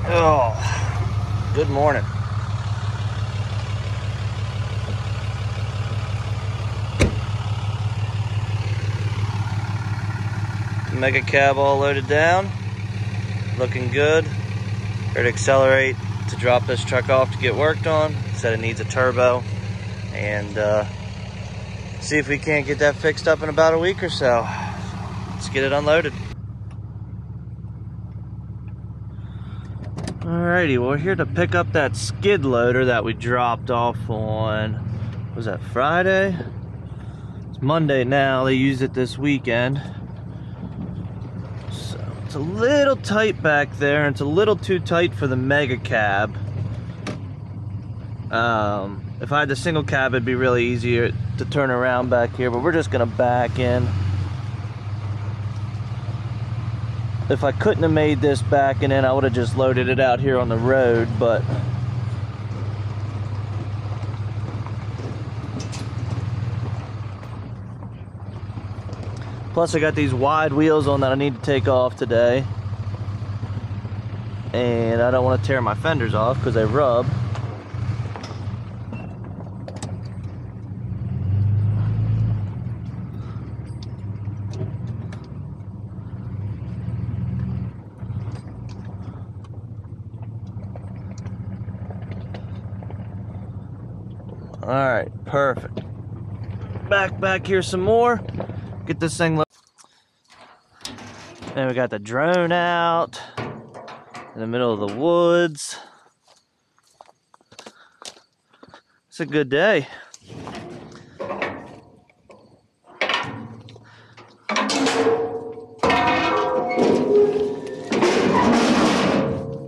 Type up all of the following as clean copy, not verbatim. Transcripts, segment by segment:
Oh, good morning. Mega cab all loaded down, looking good. Ready to accelerate to drop this truck off to get worked on. Said it needs a turbo, and see if we can't get that fixed up in about a week or so. Let's get it unloaded. Alrighty, well, we're here to pick up that skid loader that we dropped off on, was that Friday? It's Monday now. They used it this weekend. So it's a little tight back there, and it's a little too tight for the mega cab. If I had the single cab, it'd be really easier to turn around back here, but we're just gonna back in. If I couldn't have made this backing in, I would have just loaded it out here on the road, but plus I got these wide wheels on that I need to take off today, and I don't want to tear my fenders off because they rub. All right, perfect. Back here some more. Get this thing. Then we got the drone out in the middle of the woods. It's a good day.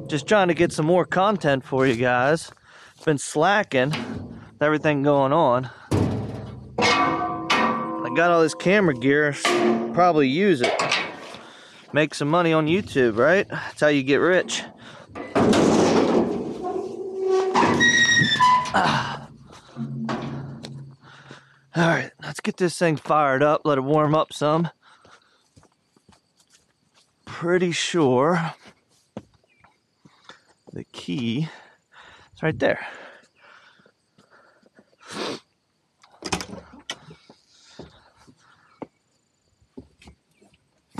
Just trying to get some more content for you guys. Been slacking. Everything going on. I got all this camera gear, probably use it. Make some money on YouTube, right? That's how you get rich. Alright, let's get this thing fired up, let it warm up some. Pretty sure the key is right there.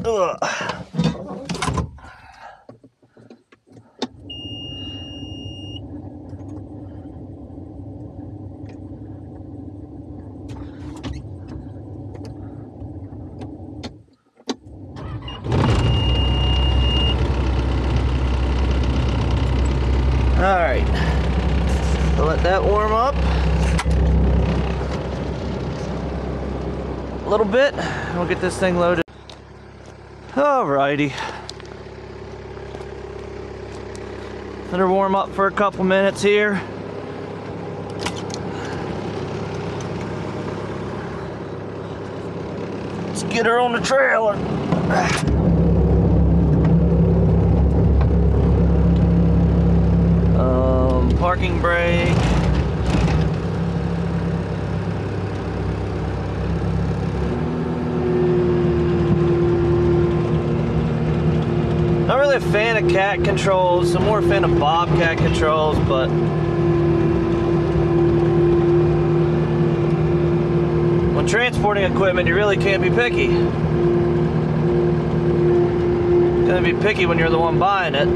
Ugh. All right, we'll let that warm up a little bit. We'll get this thing loaded. Alrighty. Let her warm up for a couple minutes here. Let's get her on the trailer. Parking brake. Not really a fan of cat controls. I'm more a fan of bobcat controls, but when transporting equipment, you really can't be picky. You're gonna be picky when you're the one buying it.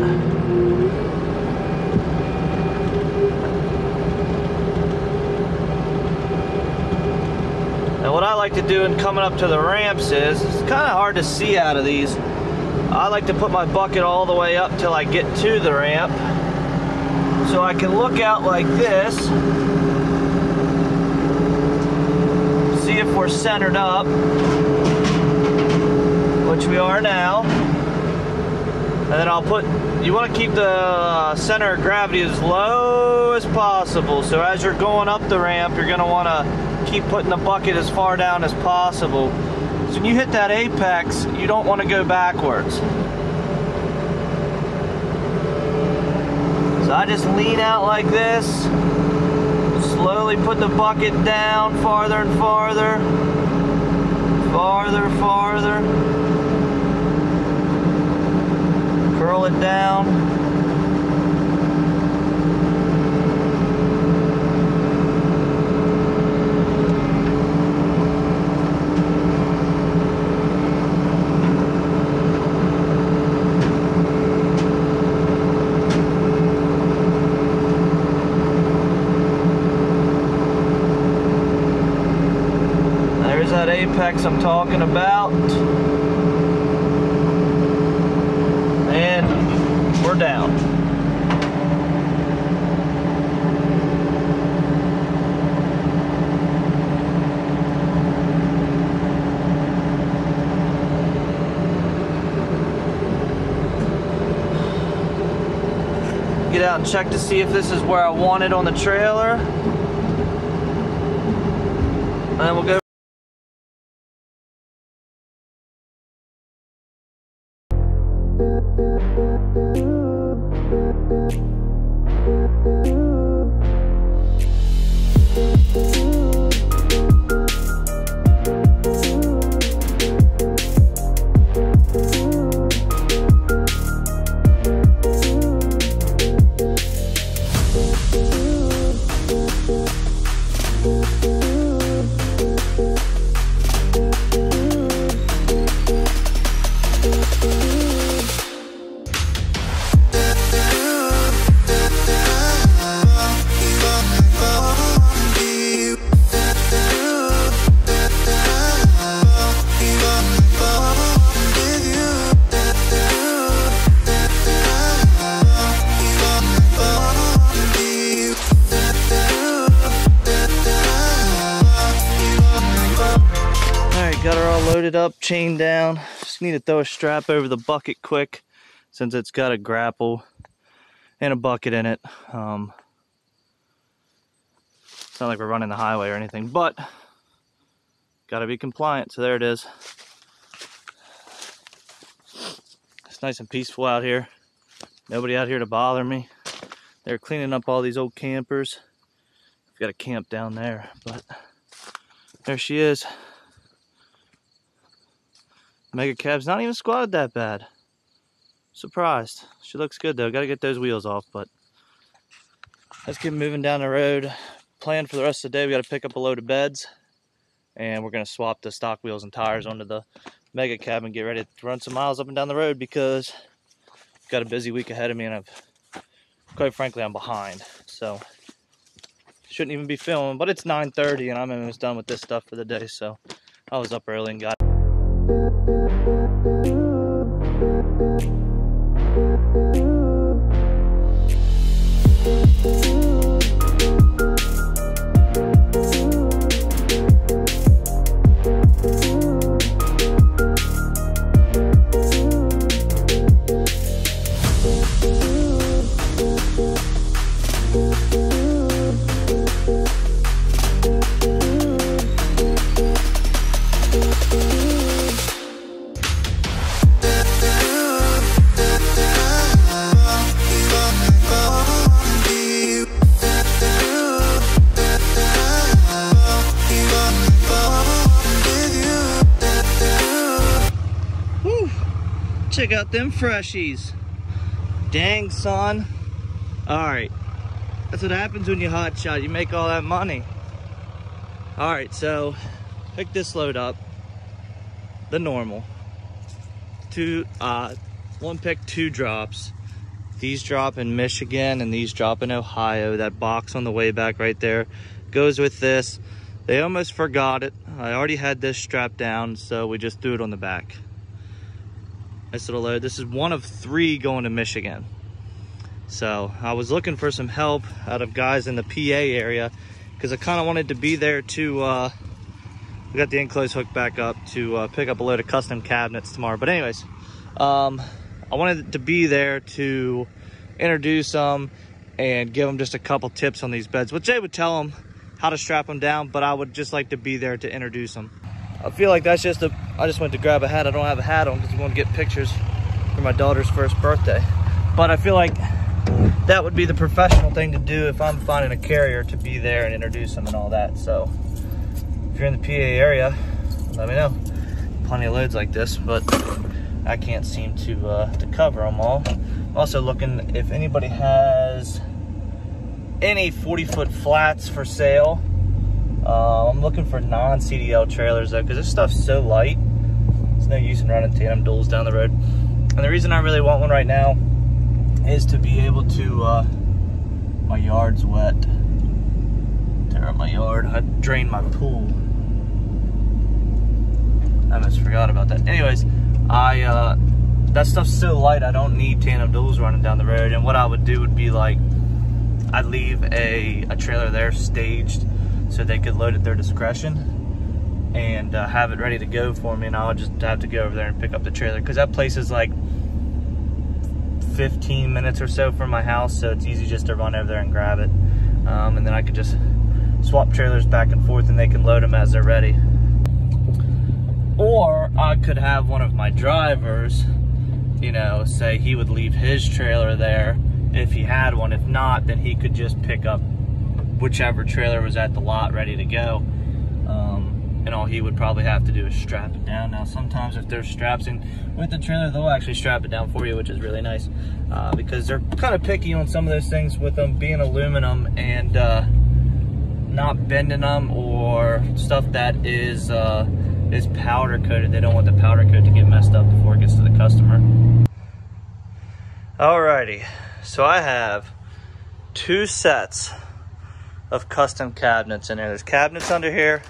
And what I like to do in coming up to the ramps is, it's kind of hard to see out of these. I like to put my bucket all the way up till I get to the ramp, so I can look out like this, see if we're centered up, which we are now, and then I'll put, you want to keep the center of gravity as low as possible, so as you're going up the ramp, you're going to want to keep putting the bucket as far down as possible. So when you hit that apex, you don't want to go backwards. So I just lean out like this, slowly put the bucket down farther and farther, farther, curl it down. apex I'm talking about. And we're down. Get out and check to see if this is where I want it on the trailer. And then we'll go. Got her all loaded up, chained down. Just need to throw a strap over the bucket quick since it's got a grapple and a bucket in it. It's not like we're running the highway or anything, but gotta be compliant, so there it is. It's nice and peaceful out here. Nobody out here to bother me. They're cleaning up all these old campers. I've got a camp down there, but there she is. Mega cab's not even squatted that bad. Surprised. She looks good though. Gotta get those wheels off, but let's get moving down the road. Plan for the rest of the day, we gotta pick up a load of beds and we're gonna swap the stock wheels and tires onto the mega cab and get ready to run some miles up and down the road because I've got a busy week ahead of me and quite frankly, I'm behind. So shouldn't even be filming, but it's 9:30 and I'm almost done with this stuff for the day. So I was up early and got check out them freshies. Dang, son. Alright. That's what happens when you hot shot. You make all that money. Alright, so pick this load up. The normal. One pick, 2 drops. These drop in Michigan and these drop in Ohio. That box on the way back right there goes with this. They almost forgot it. I already had this strapped down, so we just threw it on the back. Nice little load. This is one of 3 going to Michigan. So I was looking for some help out of guys in the PA area because I kind of wanted to be there to, we got the enclosed hook back up to pick up a load of custom cabinets tomorrow. But anyways, I wanted to be there to introduce them and give them just a couple tips on these beds, which they would tell them how to strap them down, but I would just like to be there to introduce them. I feel like that's just I just went to grab a hat. I don't have a hat on because we want to get pictures for my daughter's first birthday. But I feel like that would be the professional thing to do if I'm finding a carrier, to be there and introduce them and all that. So if you're in the PA area, let me know. Plenty of loads like this, but I can't seem to cover them all. I'm also looking if anybody has any 40-foot flats for sale. I'm looking for non-CDL trailers though, because this stuff's so light. There's no use in running tandem duals down the road. And the reason I really want one right now is to be able to, my yard's wet. Tear up my yard. I drained my pool. I almost forgot about that. Anyways, that stuff's so light, I don't need tandem duals running down the road. And what I would do would be like, I'd leave a trailer there staged so they could load at their discretion and have it ready to go for me, and I would just have to go over there and pick up the trailer, because that place is like 15 minutes or so from my house, so it's easy just to run over there and grab it. And then I could just swap trailers back and forth and they can load them as they're ready. Or I could have one of my drivers, you know, say he would leave his trailer there if he had one. If not, then he could just pick up whichever trailer was at the lot ready to go. And all he would probably have to do is strap it down. Now, sometimes if there's straps in with the trailer, they'll actually strap it down for you, which is really nice, because they're kind of picky on some of those things with them being aluminum and not bending them, or stuff that is powder coated. They don't want the powder coat to get messed up before it gets to the customer. Alrighty, so I have 2 sets of custom cabinets in there. There's cabinets under here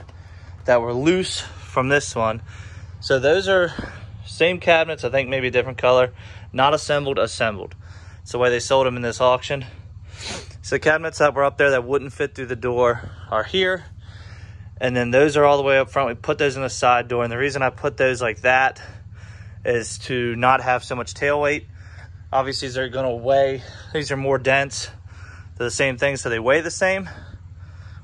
that were loose from this one. So those are same cabinets, I think maybe a different color, not assembled, assembled. It's the way they sold them in this auction. So the cabinets that were up there that wouldn't fit through the door are here. And then those are all the way up front. We put those in the side door. And the reason I put those like that is to not have so much tail weight. Obviously, they're gonna weigh, these are more dense. They're the same thing, so they weigh the same.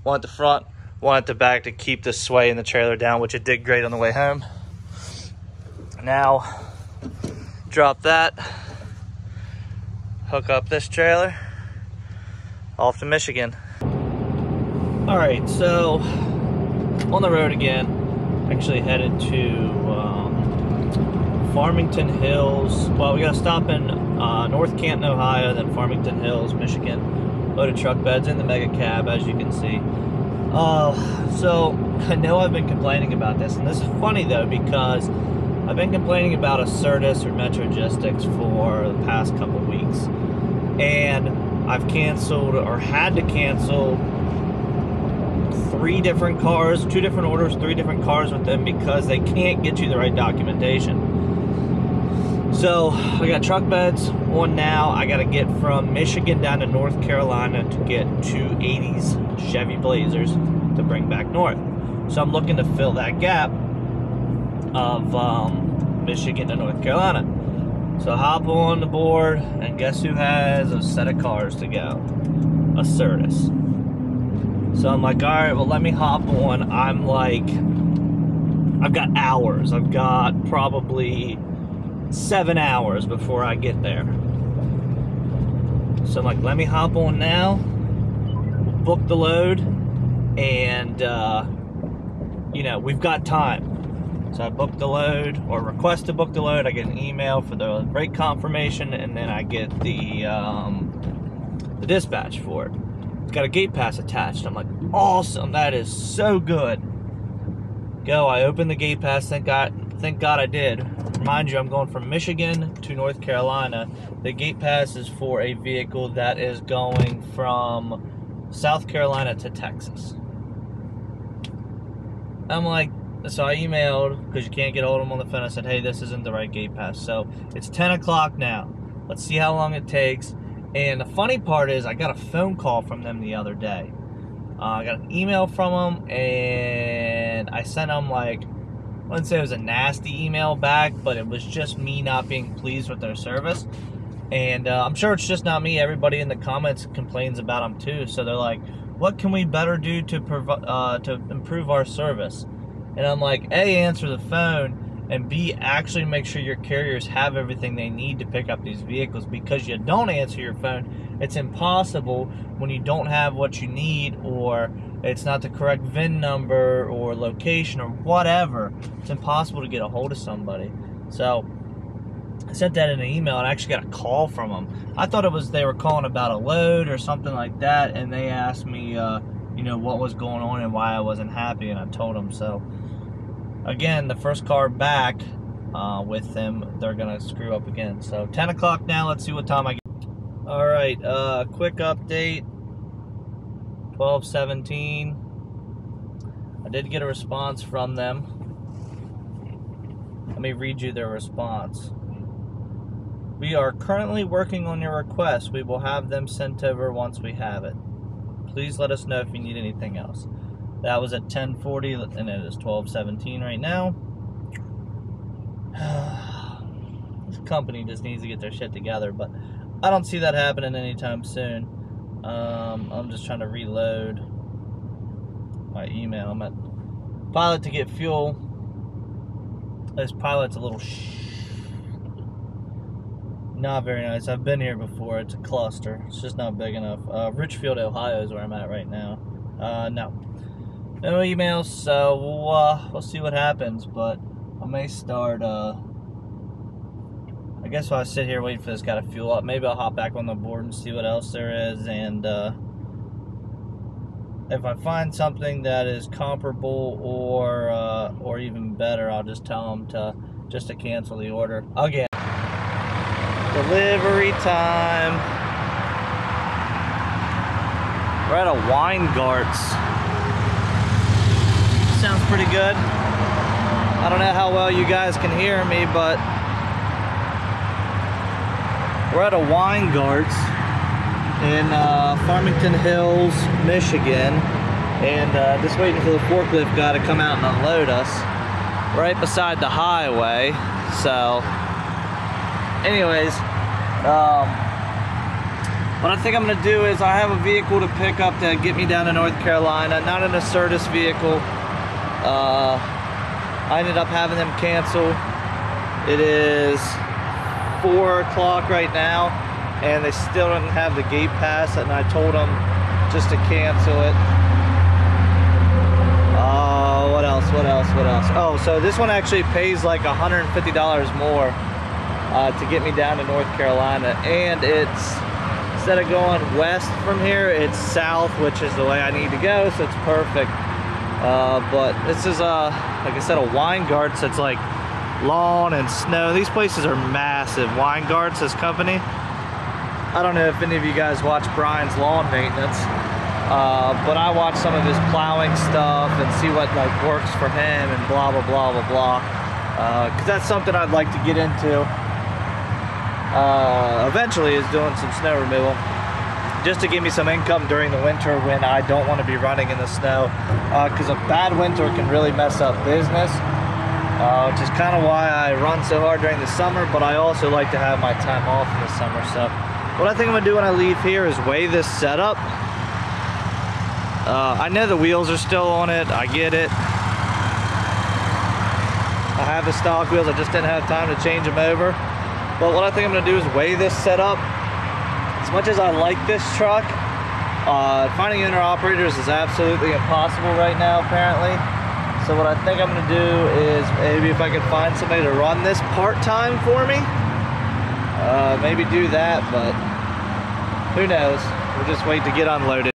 One at the front, one at the back, to keep the sway in the trailer down, which it did great on the way home. Now, drop that, hook up this trailer, off to Michigan. All right, so on the road again, actually headed to Farmington Hills. Well, we got to stop in North Canton, Ohio, then Farmington Hills, Michigan. Loaded truck beds in the mega cab, as you can see. So I know I've been complaining about this, and this is funny though, because I've been complaining about a Certus or Metrogistics for the past couple weeks, and I've canceled or had to cancel 3 different cars, 2 different orders, 3 different cars with them, because they can't get you the right documentation. So I got truck beds on now. I got to get from Michigan down to North Carolina to get 2 80s Chevy Blazers to bring back north. So I'm looking to fill that gap of Michigan to North Carolina. So I hop on the board, and guess who has a set of cars to go? A Certus. So I'm like, all right, well, let me hop on. I'm like, I've got hours. I've got probably 7 hours before I get there. So I'm like, let me hop on now, book the load, and you know, we've got time. So I booked the load, or request to book the load. I get an email for the rate confirmation, and then I get the dispatch for it. It's got a gate pass attached. I'm like, awesome, that is so good. Go, I opened the gate pass, thank God I did. Mind you, I'm going from Michigan to North Carolina. The gate pass is for a vehicle that is going from South Carolina to Texas. I'm like, so I emailed, because you can't get hold of them on the phone. I said, hey, this isn't the right gate pass. So it's 10 o'clock now. Let's see how long it takes. And the funny part is, I got a phone call from them the other day. I got an email from them, and I sent them, like, I wouldn't say it was a nasty email back, but it was just me not being pleased with their service. And I'm sure it's just not me. Everybody in the comments complains about them too. So they're like, what can we better do to improve our service? And I'm like, A, answer the phone, and B, actually make sure your carriers have everything they need to pick up these vehicles, because you don't answer your phone, it's impossible when you don't have what you need, or it's not the correct VIN number or location or whatever. It's impossible to get a hold of somebody. So I sent that in an email, and I actually got a call from them. I thought it was they were calling about a load or something like that, and they asked me, you know, what was going on and why I wasn't happy, and I told them. So again, the first car back with them, they're gonna screw up again. So 10 o'clock now. Let's see what time I get. All right, quick update. 12:17. I did get a response from them. Let me read you their response. We are currently working on your request. We will have them sent over once we have it. Please let us know if you need anything else. That was at 10:40 and it is 12:17 right now. This company just needs to get their shit together, but I don't see that happening anytime soon. I'm just trying to reload my email. I'm at Pilot to get fuel. This Pilot's a little not very nice. I've been here before. It's a cluster. It's just not big enough. Richfield, Ohio is where I'm at right now. No emails, so we'll see what happens. But I may start. I guess while I sit here waiting for this guy to fuel up, maybe I'll hop back on the board and see what else there is. And if I find something that is comparable or even better, I'll just tell them to cancel the order again. Delivery time. We're at a Weingarts. Sounds pretty good. I don't know how well you guys can hear me, but we're at a Weingarts in Farmington Hills, Michigan, and just waiting for the forklift guy to come out and unload us right beside the highway. So anyways, what I think I'm going to do is I have a vehicle to pick up to get me down to North Carolina, not an Acertus vehicle. I ended up having them cancel. It is 4 o'clock right now, and they still didn't have the gate pass, and I told them just to cancel it. What else? Oh, so this one actually pays like $150 more to get me down to North Carolina, and it's, instead of going west from here, it's south, which is the way I need to go, so it's perfect. But this is like I said, a Weingarts. It's like lawn and snow. These places are massive. Weingarts, this company. I don't know if any of you guys watch Brian's lawn maintenance, but I watch some of his plowing stuff and see what like works for him and blah blah blah blah blah. Because that's something I'd like to get into. Eventually, is doing some snow removal, just to give me some income during the winter when I don't want to be running in the snow, because a bad winter can really mess up business, which is kind of why I run so hard during the summer, but I also like to have my time off in the summer. So what I think I'm going to do when I leave here is weigh this setup. I know the wheels are still on it, I get it. I have the stock wheels, I just didn't have time to change them over. But what I think I'm going to do is weigh this setup. As much as I like this truck, finding owner operators is absolutely impossible right now, apparently. So what I think I'm going to do is maybe if I could find somebody to run this part-time for me, maybe do that, but who knows? We'll just wait to get unloaded.